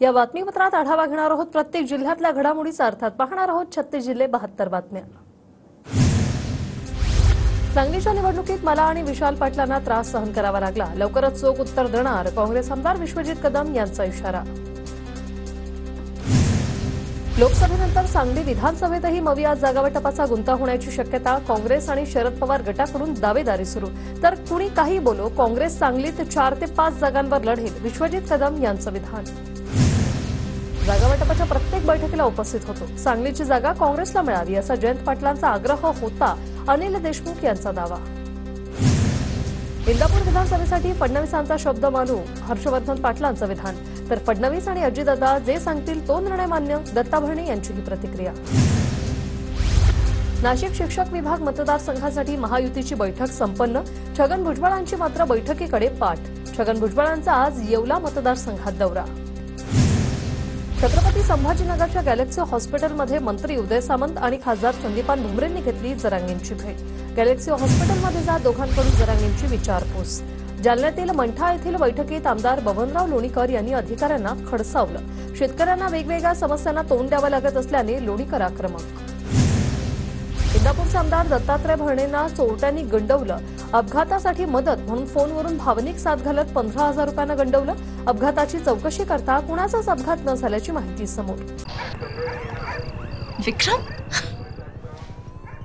या बातमीपत्रात आढावा घेणार आहोत प्रत्येक जिल्ह्यातल्या घडामोडीचा, अर्थात पाहणार आहोत 36 जिल्हे 72 बातम्या। सांगलीच्या निवडणुकीत मला आणि विशाल पाटलांना त्रास सहन करावा लागला, लवकरच चोख उत्तर देणार, काँग्रेस आमदार विश्वजित कदम यांचा इशारा। लोकसभेनंतर सांगली विधानसभेतही मविया जागावाटपाचा गुंता होण्याची शक्यता, काँग्रेस आणि शरद पवार गटाकडून दावेदारी सुरू, तर कुणी काही बोलो काँग्रेस सांगलीत 4 ते 5 जागांवर लढेल, विश्वजित कदम यांचं विधान। जागावाटपाच्या प्रत्येक बैठकीला उपस्थित होतो, सांगलीची जागा काँग्रेसला मिळावी असा जयंत पाटलांचा आग्रह होता, अनिल देशमुख यांचा दावा। इंदापूर विधानसभेसाठी फडणवीसांचा शब्द मानू, हर्षवर्धन पाटलांचं विधान, तर फडणवीस आणि अजितदादा जे सांगतील तो निर्णय मान्य, दत्ता भरणे यांची ही प्रतिक्रिया। नाशिक शिक्षक विभाग मतदारसंघासाठी महायुतीची बैठक संपन्न, छगन भुजबळांची मात्र बैठकीकडे पाठ, छगन भुजबळांचा आज येवला मतदारसंघात दौरा। छत्रपती संभाजीनगरच्या गॅलेक्सी हॉस्पिटलमध्ये मंत्री उदय सामंत आणि खासदार संदीपान भुमरेंनी घेतली जरांगेंची भेट, गॅलेक्सी हॉस्पिटलमध्ये जा दोघांकडून जरांगेंची विचारपूस। जालन्यातील मंठा येथील बैठकीत आमदार बबनराव लोणीकर यांनी अधिकाऱ्यांना खडसावलं, शेतकऱ्यांना वेगवेगळ्या समस्यांना तोंड द्यावं लागत असल्याने लोणीकर आक्रमक। इंदापूरचे आमदार दत्तात्रय भरणेंना चोरट्यांनी गंडवलं, अपघातासाठी मदत म्हणून फोनवरून भावनिक साथ घालत 15,000 रुपयांना गंडवलं, अपघाताची चौकशी करता कुणाचाच अपघात न झाल्याची माहिती समोर। विक्रम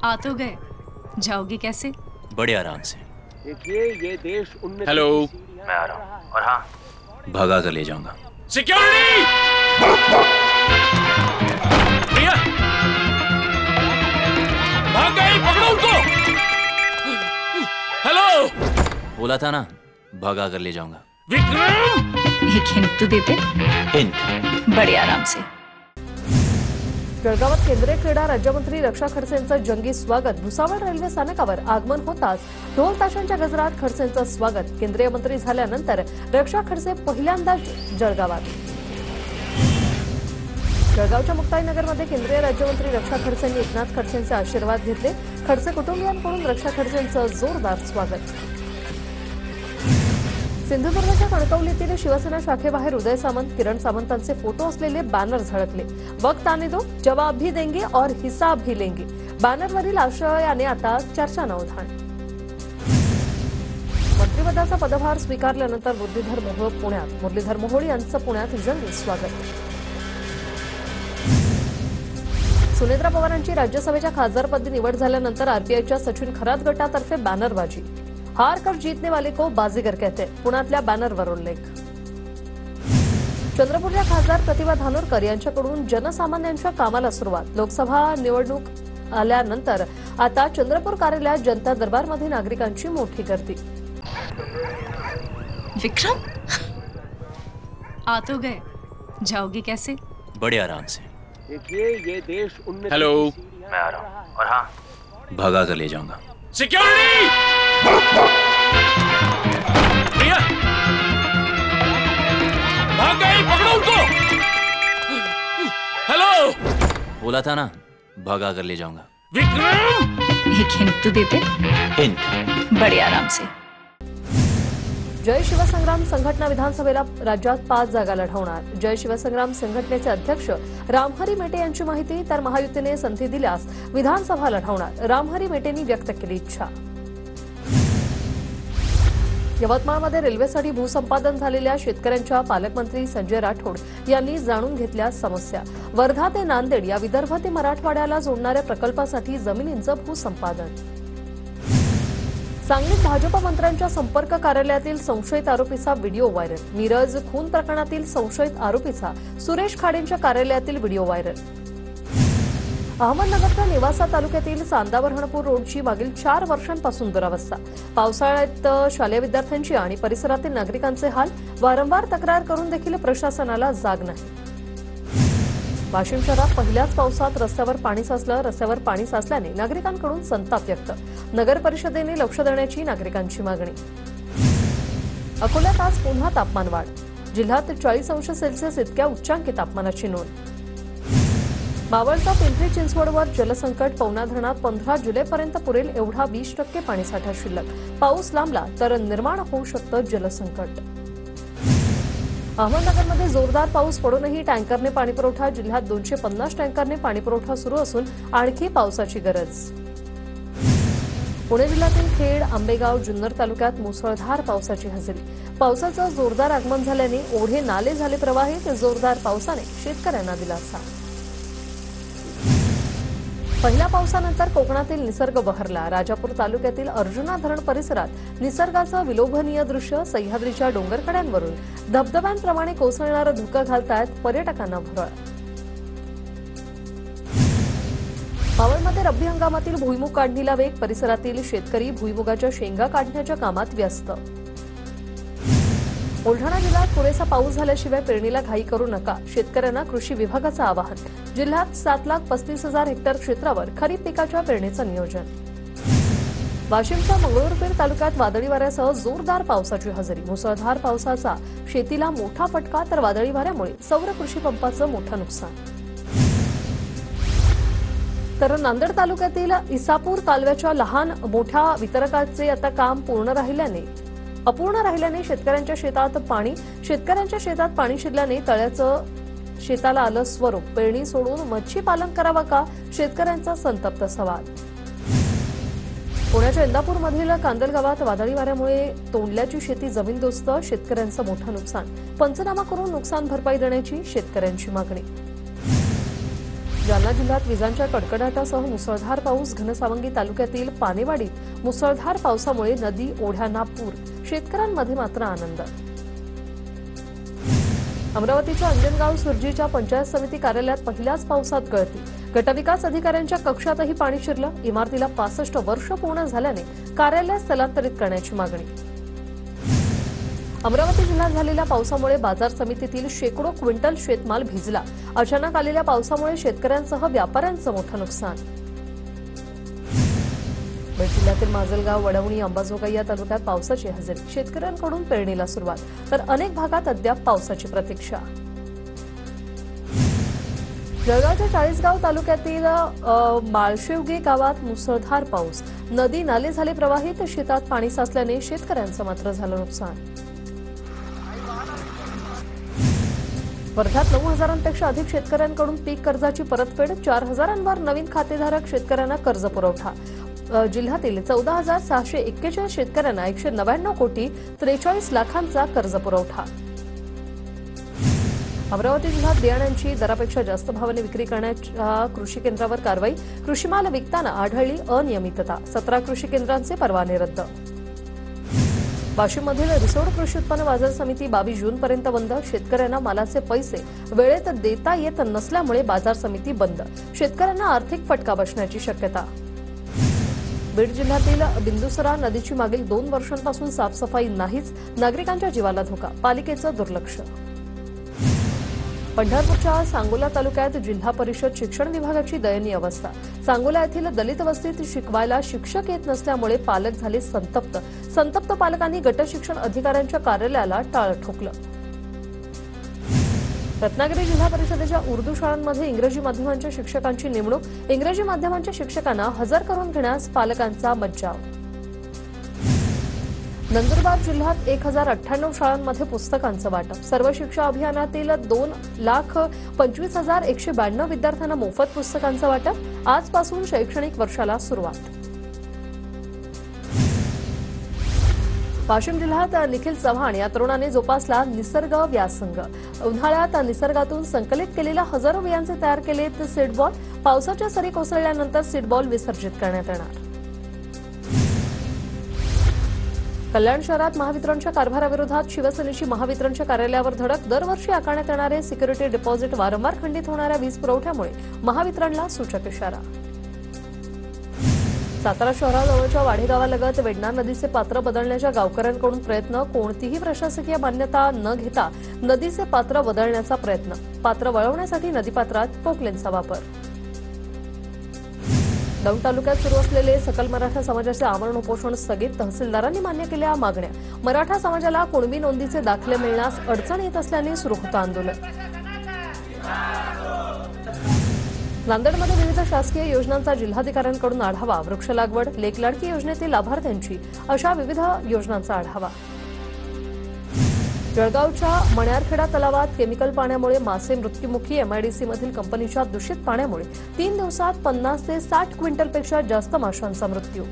आ तो गए, जाओगी कैसे? बड़े आराम से। देखिए ये देश हेलो, मैं आ रहा हूँ, और हाँ भगा कर ले जाऊंगा। सिक्योरिटी! भैया भाग गए, पकड़ो उनको। हेलो, बोला था ना भगा कर ले जाऊंगा। विक्रम! एक हिंट तो देते। हिंट? बड़े आराम से। जळगावात केंद्रीय क्रीडा राज्यमंत्री रक्षा खडसेंचं जंगी स्वागत, भुसावळ रेल्वे स्थानकावर आगमन होताच ढोल ताशांच्या गजरात खडसेंचं स्वागत, केंद्रीय मंत्री झाल्यानंतर रक्षा खडसे पहिल्यांदा जळगावात। जळगावच्या मुक्ताईनगरमध्ये केंद्रीय राज्यमंत्री रक्षा खडसेंनी एकनाथ खडसेंचे आशीर्वाद घेतले, खडसे कुटुंबियांकडून रक्षा खडसेंचं जोरदार स्वागत। सिंधुदुर्गच्या कणकवलीतील शिवसेना शाखेबाहेर उदय सामंत, किरण सामंतांचे फोटो असलेले बॅनर झळकले, वक्त आने दो, जवाब भी देंगे और हिसाब भी लेंगे, बॅनरवरील आशयाने आता चर्चांना उधाण। मंत्रिपदाचा पदभार स्वीकारल्यानंतर मुरलीधर मोहोळ यांचं पुण्यात जंगी स्वागत। सुनेत्रा पवारांची राज्यसभेच्या खासदारपदी निवड झाल्यानंतर आरपीआयच्या सचिन खरात गटातर्फे बॅनरबाजी, हार कर जीतने वाले को बाजीगर कहते, पुण्यातल्या बॅनरवर उल्लेख। चंद्रपूरच्या खासदार प्रतिभा धानोरकर यांच्याकडून जनसामान्यांच्या कामाला सुरुवात, लोकसभा निवडणूक आल्यानंतर आता चंद्रपूर कार्यालयात जनता दरबारमध्ये नागरिकांची मोठी गर्दी। विक्रम आ तो गए, जाओगी कैसे? बड़े आराम से। देखिए ये देश हेलो, मैं आ रहा हूँ, और हाँ भगा कर ले जाऊंगा। सिक्योरिटी! भैया भाग गए, पकड़ो उनको। हेलो, बोला था ना भगा कर ले जाऊंगा। विक्रम! एक हिंट तो देते। हिंट? बड़े आराम से। जय शिवसंग्राम संघटना विधानसभेला राज्यात 5 जागा लढवणार, जय शिवसंग्राम संघटनेचे अध्यक्ष रामहरी मेटे यांची माहिती, तर महायुतीने संधी दिल्यास विधानसभा लढवणार, रामहरी मेटेंनी व्यक्त केली इच्छा। यवतमाळमध्ये रेल्वेसाठी भूसंपादन झालेल्या शेतकऱ्यांच्या पालकमंत्री संजय राठोड यांनी जाणून घेतल्या समस्या, वर्धा ते नांदेड या विदर्भ ते मराठवाड्याला जोडणाऱ्या प्रकल्पासाठी जमिनींचं भूसंपादन। सांगलीत भाजप मंत्र्यांच्या संपर्क कार्यालयातील संशयित आरोपीचा व्हिडिओ व्हायरल, मिरज खून प्रकरणातील संशयित आरोपीचा सुरेश खाडेंच्या कार्यालयातील व्हिडिओ व्हायरल। अहमदनगरच्या नेवासा तालुक्यातील चांदावरहणपूर रोडची मागील 4 वर्षांपासून दुरावस्था, पावसाळ्यात शालेय विद्यार्थ्यांची आणि परिसरातील नागरिकांचे हाल, वारंवार तक्रार करून देखील प्रशासनाला जाग नाही। वाशिम शहरात पहिल्याच पावसात रस्त्यावर पाणी साचलं, रस्त्यावर पाणी साचल्याने नागरिकांकडून संताप व्यक्त, नगर परिषदेने लक्ष देण्याची नागरिकांची मागणी। अकोल्यात आज पुन्हा तापमान वाढ, जिल्ह्यात 40 अंश सेल्सिअस इतक्या उच्चांकी तापमानाची नोंद। मावळचा पिंपरी चिंचवडवर जलसंकट, पवना धरणात 15 जुलैपर्यंत पुरेल एवढा 20% पाणीसाठा शिल्लक, पाऊस लांबला तर निर्माण होऊ शकतं जलसंकट। अहमदनगरमध्ये जोरदार पाऊस पडूनही टँकरने पाणीपुरवठा. जिल्ह्यात 250 टँकरने पाणीपुरवठा सुरू असून आणखी पावसाची गरज. पुणे जिल्ह्यातील खेड, आंबेगाव, जुन्नर तालुक्यात मुसळधार पावसाची हजेरी. पावसाचं जोरदार आगमन झाल्याने ओढे नाले झाले प्रवाहित. जोरदार पावसाने शेतकऱ्यांना दिलासा. पहिल्या पावसानंतर कोकणातील निसर्ग बहरला. राजापूर तालुक्यातील अर्जुना धरण परिसरात निसर्गाचं विलोभनीय दृश्य. सह्याद्रीच्या डोंगरकड्यांवरून धबधब्यांप्रमाणे कोसळणारं धुकं घालतायत पर्यटकांना भुरळ. मावळमध्ये रब्बी हंगामातील भुईमूग काढणीला वेग. परिसरातील शेतकरी भुईमुगाच्या शेंगा काढण्याच्या कामात व्यस्त. बुलढाणा जिल्ह्यात पुरेसा पाऊस झाल्याशिवाय पेरणीला घाई करू नका. शेतकऱ्यांना कृषी विभागाचं आवाहन. जिल्ह्यात 7,35,000 हेक्टर क्षेत्रावर खरीप पिकाच्या पेरणीचं नियोजन. वाशिमच्या मंगरुळपीर तालुक्यात वादळी वाऱ्यासह जोरदार पावसाची हजेरी. मुसळधार पावसाचा शेतीला मोठा फटका तर वादळी वाऱ्यामुळे सौर कृषी पंपाचं मोठं नुकसान. तर नांदेड तालुक्यातील इसापूर कालव्याच्या लहान मोठ्या वितरकाचे आता काम अपूर्ण राहिल्याने शेतकऱ्यांच्या शेतात पाणी शिरल्याने तळ्याचं शेताला आलं स्वरूप. पेरणी सोडून मच्छी पालन करावं का? शेतकऱ्यांचा संतप्त सवाल. पुण्याच्या इंदापूरमधील कांदल गावात वादळी वाऱ्यामुळे तोंडल्याची शेती जमीनदोस्त. शेतकऱ्यांचं मोठं नुकसान. पंचनामा करून नुकसान भरपाई देण्याची शेतकऱ्यांची मागणी. जालना जिल्ह्यात विजांच्या कडकडाटासह मुसळधार पाऊस. घनसावंगी तालुक्यातील पानेवाडीत मुसळधार पावसामुळे नदी ओढ्यांना पूर. शेतकऱ्यांमध्ये मात्र आनंद. अमरावतीच्या अंजनगाव सुरजीच्या पंचायत समिती कार्यालयात पहिल्याच पावसात गळती. गटविकास अधिकाऱ्यांच्या कक्षातही पाणी शिरलं. इमारतीला 65 वर्ष पूर्ण झाल्याने कार्यालय स्थलांतरित करण्याची मागणी. अमरावती जिल्ह्यात झालेल्या पावसामुळे बाजार समितीतील शेकडो क्विंटल शेतमाल भिजला. अचानक आलेल्या पावसामुळे शेतकऱ्यांसह व्यापाऱ्यांचं मोठं नुकसान. बीड जिल्ह्यातील माजलगाव, वडवणी, अंबाजोगाई या तालुक्यात पावसाची हजेरी. शेतकऱ्यांकडून पेरणीला सुरुवात तर अनेक भागात अद्याप पावसाची प्रतीक्षा. जळगावच्या चाळीसगाव तालुक्यातील माळशेवगे गावात मुसळधार पाऊस. नदी नाले झाले प्रवाहित. शेतात पाणी साचल्याने शेतकऱ्यांचं मात्र झालं नुकसान. वर्ध्यात 9,000पेक्षा अधिक शेतकऱ्यांकडून पीक कर्जाची परतफेड. 4,000वर नवीन खातेधारक शेतकऱ्यांना कर्ज पुरवठा. जिल्ह्यातील 14,641 शेतकऱ्यांना 199 कोटी 43 लाखांचा कर्ज पुरवठा. अमरावती जिल्ह्यात बियाण्यांची दरापेक्षा जास्त भावाने विक्री करण्याच्या कृषी केंद्रावर कारवाई. कृषीमाल विकताना आढळली अनियमितता. 17 कृषी केंद्रांचे परवाने रद्द. वाशिममधील रिसोड कृषी उत्पन्न बाजार समिती 22 जूनपर्यंत बंद. शेतकऱ्यांना मालाचे पैसे वेळेत देता येत नसल्यामुळे बाजार समिती बंद. शेतकऱ्यांना आर्थिक फटका बसण्याची शक्यता. बीड जिल्ह्यातील बिंदुसरा नदीची मागील 2 वर्षांपासून साफसफाई नाहीच. नागरिकांच्या जीवाला धोका. पालिकेचं दुर्लक्ष. पंढरपूरच्या सांगोला तालुक्यात जिल्हा परिषद शिक्षण विभागाची दयनीय अवस्था. सांगोला येथील दलित वस्तीत शिकवायला शिक्षक येत नसल्यामुळे पालक झाले संतप्त. संतप्त पालकांनी गट शिक्षण अधिकाऱ्यांच्या कार्यालयाला टाळं ठोकलं. रत्नागिरी जिल्हा परिषदेच्या उर्दू शाळांमध्ये इंग्रजी माध्यमांच्या शिक्षकांची नेमणूक. इंग्रजी माध्यमांच्या शिक्षकांना हजर करून घेण्यास पालकांचा मज्जाव. नंदुरबार जिल्ह्यात 1,098 शाळांमध्ये पुस्तकांचं वाटप. सर्व शिक्षा अभियानातील 2,25,192 विद्यार्थ्यांना मोफत पुस्तकांचं वाटप. आजपासून शैक्षणिक वर्षाला सुरुवात. वाशिम जिल्ह्यात निखिल चव्हाण या तरुणाने जोपासला निसर्ग व्यासंग. उन्हाळ्यात निसर्गातून संकलित केलेल्या हजारो बियांचे तयार केलेत सीडबॉल. पावसाच्या सरी कोसळल्यानंतर सीडबॉल विसर्जित करण्यात येणार. कल्याण शहरात महावितरणच्या कारभाराविरोधात शिवसेनेची महावितरणच्या कार्यालयावर धडक. दरवर्षी आकारण्यात येणारे सिक्युरिटी डिपॉझिट वारंवार खंडित होणाऱ्या वीज पुरवठ्यामुळे महावितरणला सूचक इशारा. सातारा शहराजवळच्या वाढेगावालगत वेडणार नदीचे पात्र बदलण्याच्या गावकऱ्यांकडून प्रयत्न. कोणतीही प्रशासकीय मान्यता न घेता नदीचे पात्र बदलण्याचा प्रयत्न. पात्र वळवण्यासाठी नदीपात्रात पोकलेनचा वापर. दौंड तालुक्यात सुरू असलेले सकल मराठा समाजाचे आमरण उपोषण स्थगित. तहसीलदारांनी मान्य केल्या मागण्या. मराठा समाजाला कुणबी नोंदीचे दाखले मिळण्यास अडचण येत असल्याने सुरू होतं आंदोलन. नांदेडमध्ये विविध शासकीय योजनांचा जिल्हाधिकाऱ्यांकडून आढावा. वृक्ष लागवड, लेक लाडकी योजनेतील लाभार्थ्यांची अशा विविध योजनांचा आढावा. जळगावच्या मण्यारखेडा तलावात केमिकल पाण्यामुळे मासे मृत्युमुखी. एमआयडीसी मधील कंपनीच्या दूषित पाण्यामुळे 3 दिवसात 50 ते 60 क्विंटलपेक्षा जास्त माशांचा मृत्यू.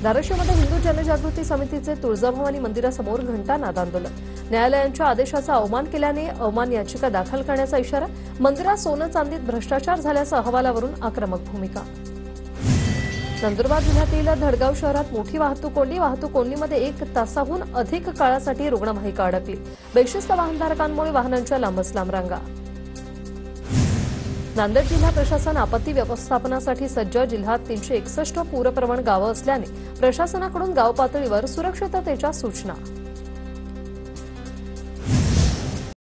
धाराशिवमध्ये हिंदू जनजागृती समितीचे तुळजाभवानी मंदिरासमोर घंटानाद आंदोलन. न्यायालयाच्या आदेशाचा अवमान केल्याने अवमान याचिका दाखल करण्याचा इशारा. मंदिरात सोनं चांदीत भ्रष्टाचार झाल्याच्या अहवालावरून आक्रमक भूमिका. नंदुरबार जिल्ह्यातील धडगाव शहरात मोठी वाहतूक कोंडीमध्ये 1 तासाहून अधिक काळासाठी रुग्णवाहिका अडकली. बेशिस्त वाहनधारकांमुळे वाहनांच्या लांबच लांब रांगा. नांदेड जिल्हा प्रशासन आपत्ती व्यवस्थापनासाठी सज्ज. जिल्ह्यात 361 पूरप्रवण गावं असल्याने प्रशासनाकडून गाव पातळीवर सुरक्षिततेच्या सूचना.